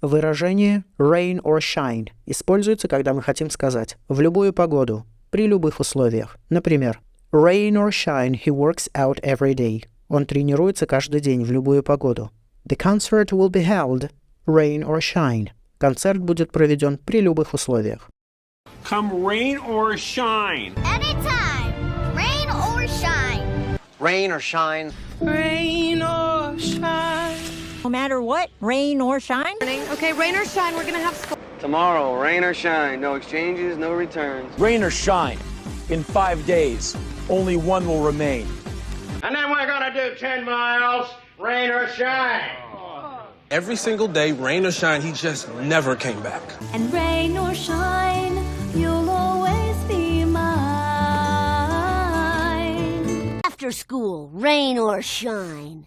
Выражение rain or shine используется, когда мы хотим сказать «в любую погоду», при любых условиях. Например, rain or shine, he works out every day. Он тренируется каждый день в любую погоду. The concert will be held, rain or shine. Концерт будет проведен при любых условиях. Come rain or shine. Anytime. Rain or shine. Rain or shine. Rain or shine. No matter what, rain or shine. Okay, rain or shine, we're gonna have school. Tomorrow, rain or shine. No exchanges, no returns. Rain or shine. In 5 days, only one will remain. And then we're gonna do 10 miles, rain or shine. Every single day, rain or shine, he just never came back. And rain or shine, you'll always be mine. After school, rain or shine.